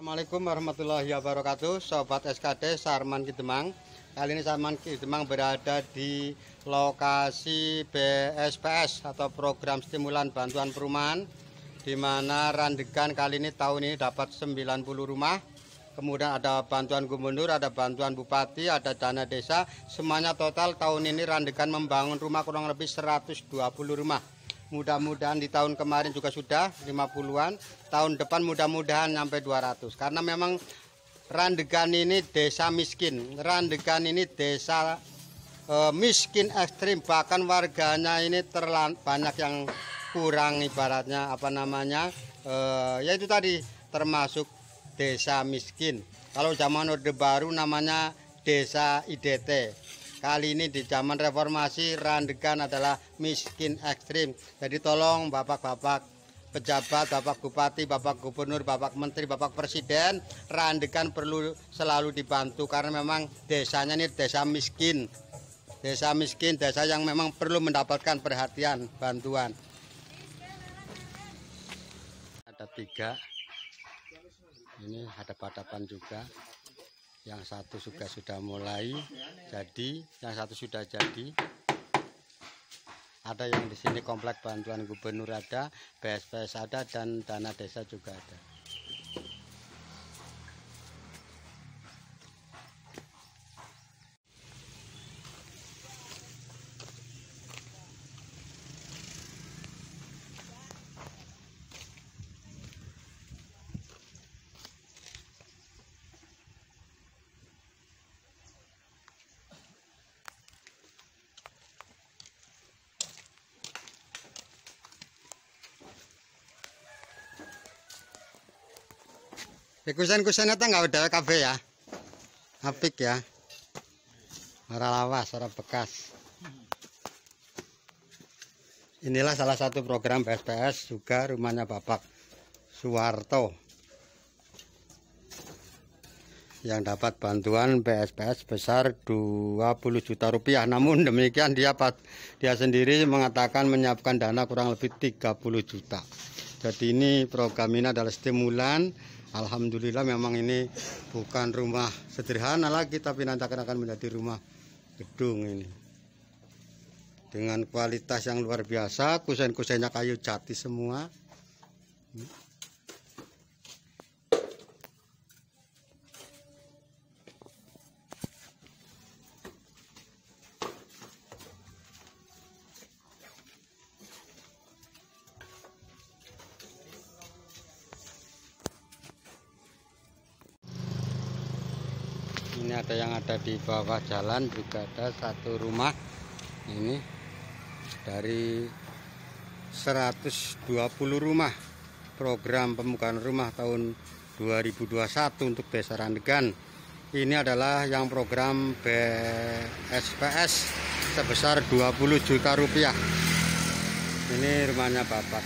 Assalamualaikum warahmatullahi wabarakatuh, Sobat SKD Sarman Kidemang. Kali ini Sarman Kidemang berada di lokasi BSPS atau Program Stimulan Bantuan Perumahan, di mana Randegan kali ini tahun ini dapat 90 rumah. Kemudian ada bantuan gubernur, ada bantuan bupati, ada dana desa. Semuanya total tahun ini Randegan membangun rumah kurang lebih 120 rumah. Mudah-mudahan di tahun kemarin juga sudah 50-an, tahun depan mudah-mudahan sampai 200. Karena memang Randegan ini desa miskin, Randegan ini desa miskin ekstrim, bahkan warganya ini banyak yang kurang, ibaratnya yaitu tadi termasuk desa miskin. Kalau zaman Orde Baru namanya desa IDT. Kali ini di zaman reformasi Randegan adalah miskin ekstrim. Jadi tolong bapak-bapak pejabat, bapak bupati, bapak gubernur, bapak menteri, bapak presiden, Randegan perlu selalu dibantu karena memang desanya ini desa miskin. Desa miskin, desa yang memang perlu mendapatkan perhatian, bantuan. Ada 3. Ini hadap-hadapan juga. Yang satu juga sudah mulai jadi, yang satu sudah jadi. Ada yang di sini komplek bantuan gubernur ada, BSPS ada, dan dana desa juga ada. Kusen-kusen itu nggak udah kafe ya, apik ya, orang lawas, orang bekas. Inilah salah satu program BSPS juga rumahnya Bapak Suwarto yang dapat bantuan BSPS sebesar 20 juta rupiah. Namun demikian dia sendiri mengatakan menyiapkan dana kurang lebih 30 juta. Jadi ini program ini adalah stimulan. Alhamdulillah memang ini bukan rumah sederhana lagi, tapi nanti akan menjadi rumah gedung ini. Dengan kualitas yang luar biasa, kusen-kusennya kayu jati semua. Ini ada yang ada di bawah jalan juga ada satu rumah ini dari 120 rumah program pembukaan rumah tahun 2021 untuk desa Randegan. Ini adalah yang program BSPS sebesar 20 juta rupiah. Ini rumahnya Bapak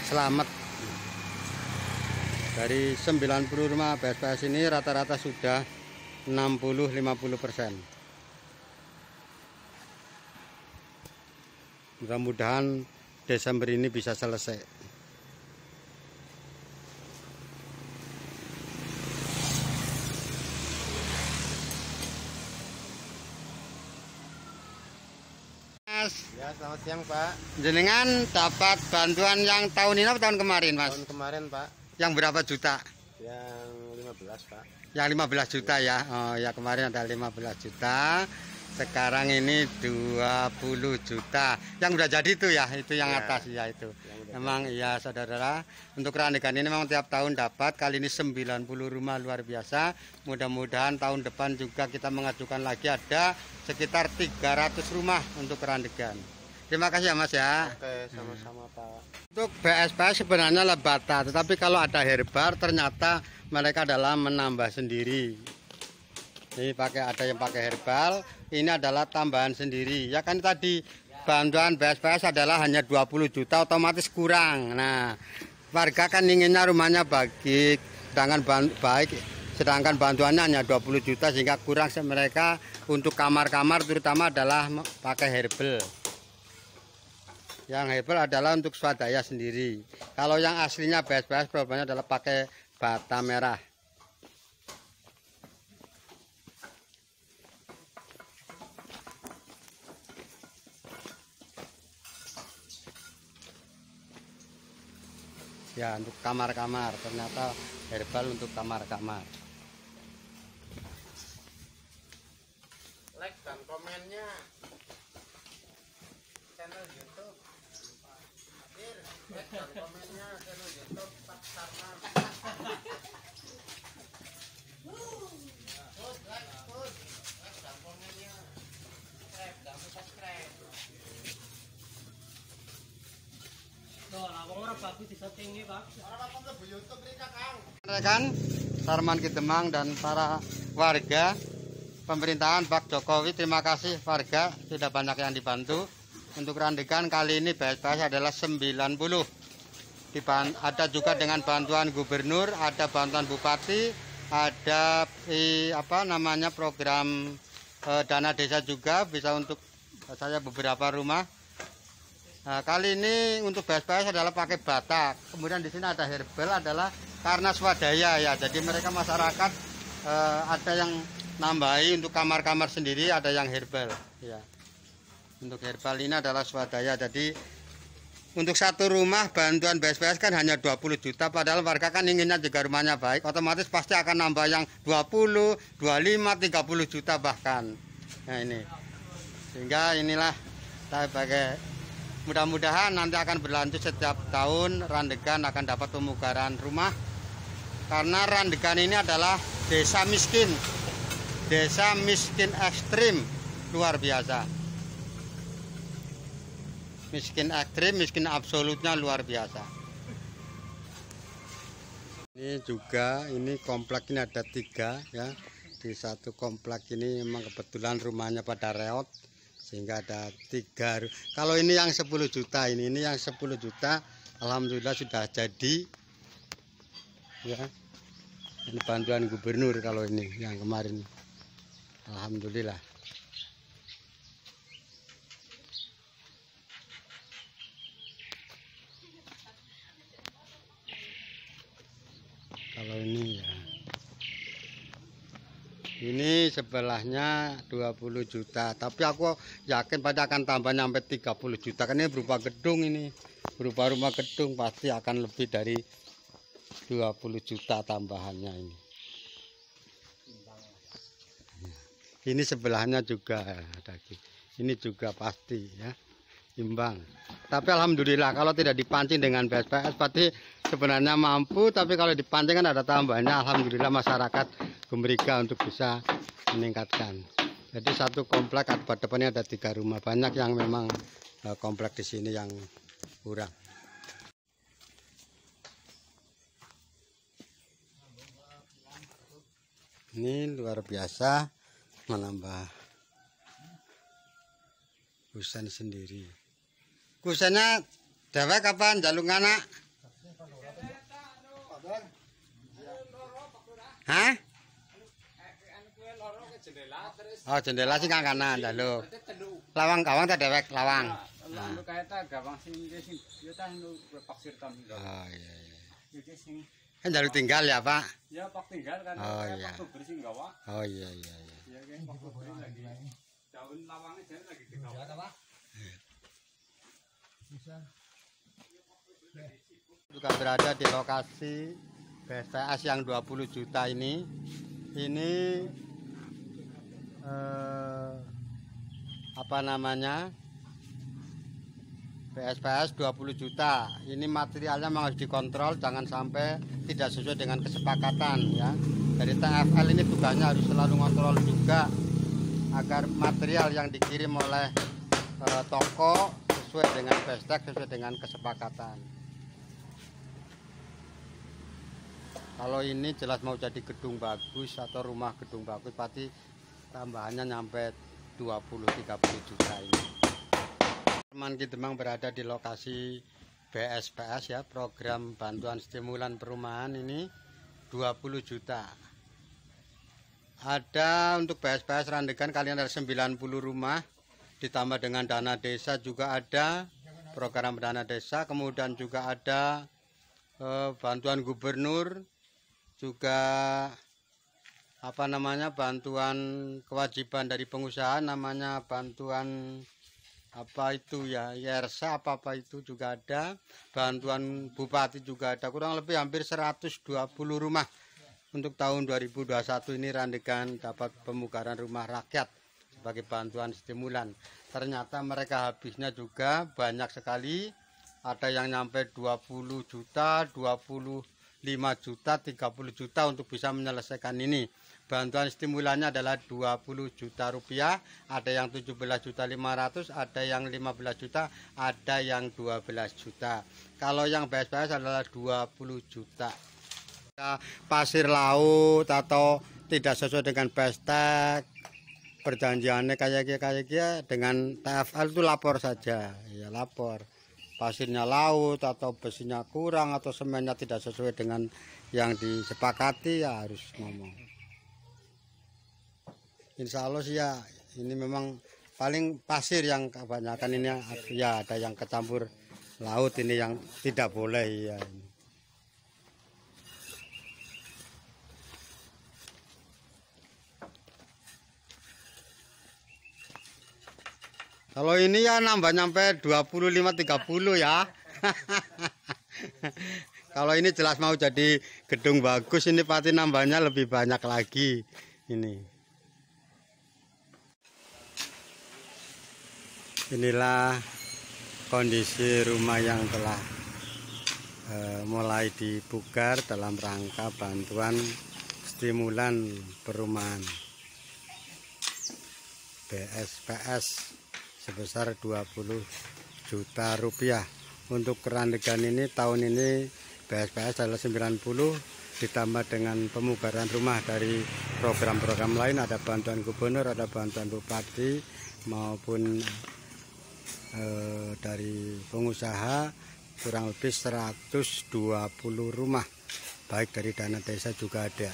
Selamat. Dari 90 rumah BSPS ini rata-rata sudah 60-50%. Mudah-mudahan Desember ini bisa selesai. Mas, ya selamat siang Pak. Jenengan dapat bantuan yang tahun ini atau tahun kemarin Mas? Tahun kemarin Pak. Yang berapa juta? Yang 15 Pak. Yang 15 juta ya. Oh ya, kemarin ada 15 juta. Sekarang ini 20 juta. Yang udah jadi itu ya, itu yang atas ya itu. Memang ya saudara, untuk Randegan ini memang tiap tahun dapat. Kali ini 90 rumah luar biasa. Mudah-mudahan tahun depan juga kita mengajukan lagi ada sekitar 300 rumah untuk Randegan. Terima kasih ya Mas ya. Oke, sama-sama Pak. Untuk BSPS sebenarnya lebata, tetapi kalau ada herbar ternyata mereka adalah menambah sendiri. Ini ada yang pakai herbal, ini adalah tambahan sendiri. Ya kan tadi bantuan BSPS adalah hanya 20 juta, otomatis kurang. Nah, warga kan inginnya rumahnya sedangkan bantuannya hanya 20 juta sehingga kurang mereka untuk kamar-kamar terutama adalah pakai herbal. Yang herbal adalah untuk swadaya sendiri. Kalau yang aslinya BSPS problemnya adalah pakai bata merah. Ya, untuk kamar-kamar. Ternyata herbal untuk kamar-kamar. Like dan komennya channel YouTube. Like dan komennya channel YouTube Pak Sarman. Like dan komennya. Subscribe. Rekan Sarman Kidemang dan para warga pemerintahan Pak Jokowi, terima kasih warga sudah banyak yang dibantu. Untuk randegan kali ini BSPS adalah 90. Ada juga dengan bantuan gubernur, ada bantuan bupati, ada program dana desa juga bisa untuk saya beberapa rumah. Nah, kali ini untuk BSPS adalah pakai batak. Kemudian di sini ada herbal adalah karena swadaya ya. Jadi mereka masyarakat ada yang nambahi untuk kamar-kamar sendiri, ada yang herbal ya. Untuk herbal ini adalah swadaya. Jadi untuk satu rumah bantuan BSPS kan hanya 20 juta, padahal warga kan inginnya juga rumahnya baik, otomatis pasti akan nambah yang 20, 25, 30 juta bahkan. Nah ini, sehingga inilah saya pakai, mudah-mudahan nanti akan berlanjut setiap tahun Randegan akan dapat pemugaran rumah, karena Randegan ini adalah desa miskin ekstrim, luar biasa. Miskin ekstrim, miskin absolutnya luar biasa. Ini juga, ini komplek ini ada 3 ya. Di satu komplek ini memang kebetulan rumahnya pada reot, sehingga ada 3. Kalau ini yang 10 juta, ini yang 10 juta, alhamdulillah sudah jadi ya. Ini bantuan gubernur kalau ini yang kemarin, alhamdulillah. Kalau ini ya, ini sebelahnya 20 juta, tapi aku yakin pada akan tambah sampai 30 juta, karena ini berupa gedung, ini berupa rumah gedung, pasti akan lebih dari 20 juta tambahannya ini. Ini sebelahnya juga ada, ini juga pasti ya, imbang. Tapi alhamdulillah kalau tidak dipancing dengan BSPS pasti sebenarnya mampu, tapi kalau dipancing kan ada tambahannya. Alhamdulillah masyarakat Gumriga untuk bisa meningkatkan. Jadi satu komplek depannya ada 3 rumah, banyak yang memang komplek di sini yang kurang. Ini luar biasa, menambah kusen sendiri. Kusennya dewek kapan jalung anak? Hah? Oh jendela sih kan kanan jaluk. Lawang gawang tak dewek lawang. Oh iya. Kan jaluk tinggal ya Pak? Ya Pak tinggal kan. Oh iya. Oh iya. Ya kan Pak lagi. Daun lawangnya jadi lagi digawa. Juga berada di lokasi BSPS yang 20 juta ini BSPS 20 juta. Ini materialnya memang harus dikontrol, jangan sampai tidak sesuai dengan kesepakatan ya. Dari TFL ini tugasnya harus selalu kontrol juga agar material yang dikirim oleh toko sesuai dengan bestek, sesuai dengan kesepakatan. Kalau ini jelas mau jadi gedung bagus atau rumah gedung bagus, pasti tambahannya nyampe 20-30 juta ini. Sarman Kidemang berada di lokasi BSPS ya, program bantuan stimulan perumahan ini 20 juta. Ada untuk BSPS Randegan kalian ada 90 rumah, ditambah dengan dana desa juga ada, program dana desa, kemudian juga ada bantuan gubernur, juga bantuan kewajiban dari pengusaha, namanya bantuan apa itu ya, YRSA apa itu juga ada, bantuan bupati juga ada, kurang lebih hampir 120 rumah untuk tahun 2021 ini Randegan dapat pemugaran rumah rakyat sebagai bantuan stimulan. Ternyata mereka habisnya juga banyak sekali, ada yang nyampe 20 juta, 25 juta, 30 juta untuk bisa menyelesaikan ini. Bantuan stimulannya adalah 20 juta rupiah, ada yang 17.500.000, ada yang 15 juta, ada yang 12 juta. Kalau yang BSPS adalah 20 juta. Pasir laut atau tidak sesuai dengan pestek, perjanjiannya kayak dengan TFL itu lapor saja, ya lapor. Pasirnya laut atau besinya kurang atau semennya tidak sesuai dengan yang disepakati, ya harus ngomong. Insya Allah sih ya, ini memang paling pasir yang kebanyakan ini ya, ada yang kecampur laut, ini yang tidak boleh ya. Kalau ini ya nambah nyampe 25-30 ya. Kalau ini jelas mau jadi gedung bagus, ini pasti nambahnya lebih banyak lagi ini. Inilah kondisi rumah yang telah mulai dipugar dalam rangka bantuan stimulan perumahan BSPS sebesar 20 juta rupiah. Untuk Randegan ini tahun ini BSPS adalah 90, ditambah dengan pemugaran rumah dari program-program lain, ada bantuan gubernur, ada bantuan bupati maupun dari pengusaha, kurang lebih 120 rumah, baik dari dana desa juga ada.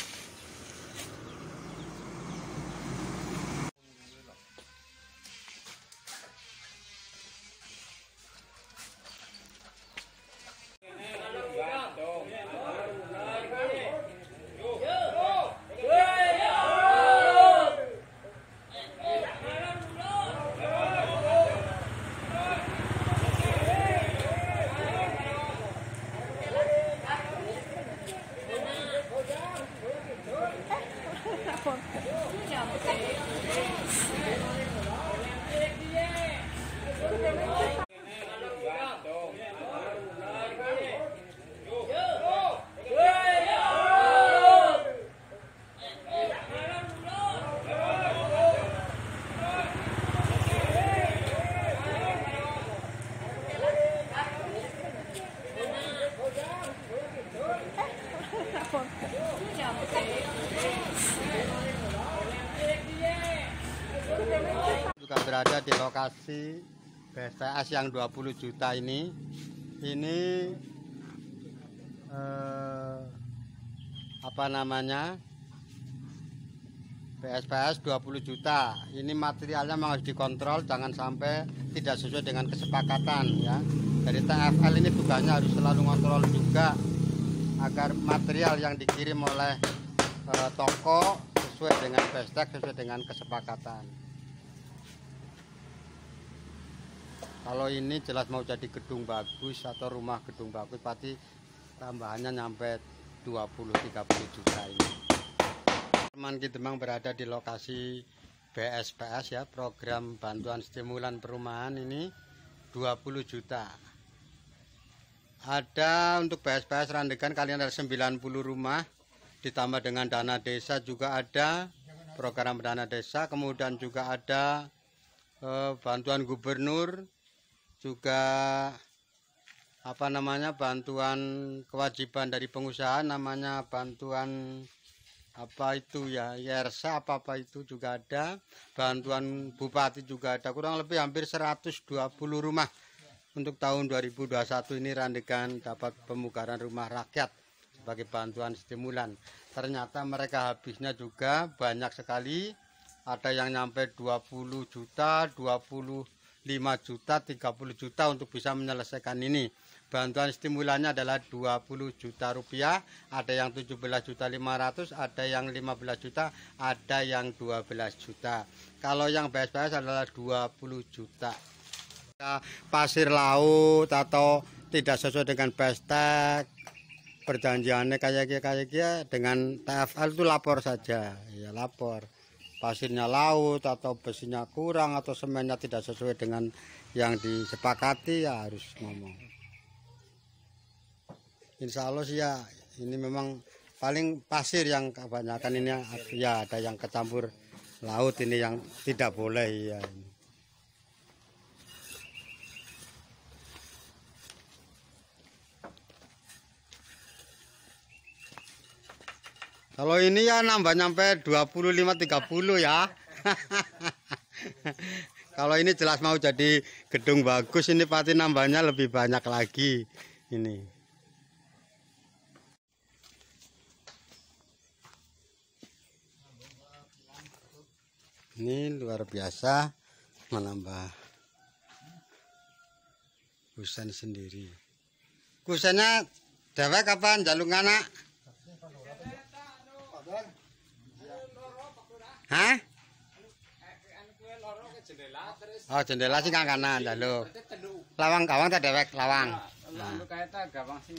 Juga berada di lokasi BSPS yang 20 juta ini apa namanya, BSPS 20 juta ini materialnya memang harus dikontrol, jangan sampai tidak sesuai dengan kesepakatan ya. Dari TFL ini tugasnya harus selalu kontrol juga agar material yang dikirim oleh toko sesuai dengan pestek, sesuai dengan kesepakatan. Kalau ini jelas mau jadi gedung bagus atau rumah gedung bagus, pasti tambahannya nyampe 20-30 juta ini. Sarman Kidemang berada di lokasi BSPS ya, program bantuan stimulan perumahan ini 20 juta. Ada untuk BSPS Randegan kalian ada 90 rumah, ditambah dengan dana desa juga ada, program dana desa, kemudian juga ada bantuan gubernur, juga apa namanya, bantuan kewajiban dari pengusaha, namanya bantuan apa itu ya, YRSA apa itu juga ada, bantuan bupati juga ada, kurang lebih hampir 120 rumah untuk tahun 2021 ini Randegan dapat pemugaran rumah rakyat sebagai bantuan stimulan. Ternyata mereka habisnya juga banyak sekali, ada yang nyampe 20 juta, 25 juta, 30 juta untuk bisa menyelesaikan ini. Bantuan stimulannya adalah 20 juta rupiah, ada yang 17.500.000, ada yang 15 juta, ada yang 12 juta. Kalau yang BSPS adalah 20 juta. Pasir laut atau tidak sesuai dengan bestek, perjanjiannya kayak kia dengan TFL itu lapor saja, ya lapor. Pasirnya laut atau besinya kurang atau semennya tidak sesuai dengan yang disepakati ya harus ngomong. Insya Allah sih ya ini memang paling pasir yang kebanyakan ini ya ada yang kecampur laut ini yang tidak boleh ya. Kalau ini ya nambah nyampe 25-30 ya. Kalau ini jelas mau jadi gedung bagus, ini pasti nambahnya lebih banyak lagi ini. Ini luar biasa menambah kusen sendiri. Kusennya dewek kapan jalung anak? Hah? Oh jendela sih kang kanan jaluk. Lawang gawang tak dewek lawang. Anu kaeta gawang sing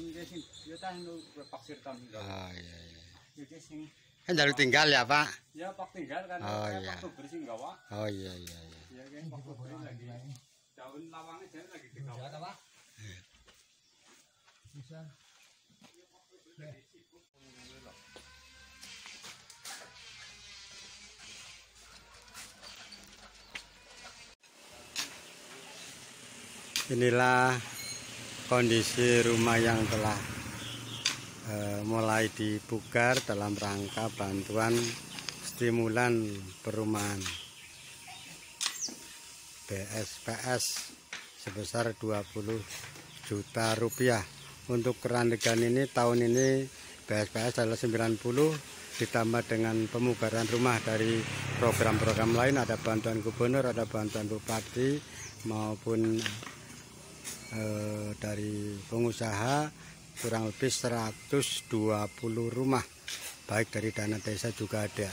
yo ta anu paksir ton. Oh iya iya. Iki sing Kan jaluk tinggal ya Pak? ya pak tinggal kan waktu bersih gawa. Oh iya iya iya. Ya kan waktu bersih lagi. Daun lawangnya jane lagi digawa. Ya ta Pak? Bisa. Inilah kondisi rumah yang telah mulai dipugar dalam rangka bantuan stimulan perumahan BSPS sebesar 20 juta rupiah. Untuk kerandegan ini tahun ini BSPS adalah 90 ditambah dengan pemugaran rumah dari program-program lain, ada bantuan gubernur, ada bantuan bupati maupun dari pengusaha kurang lebih 120 rumah, baik dari dana desa juga ada.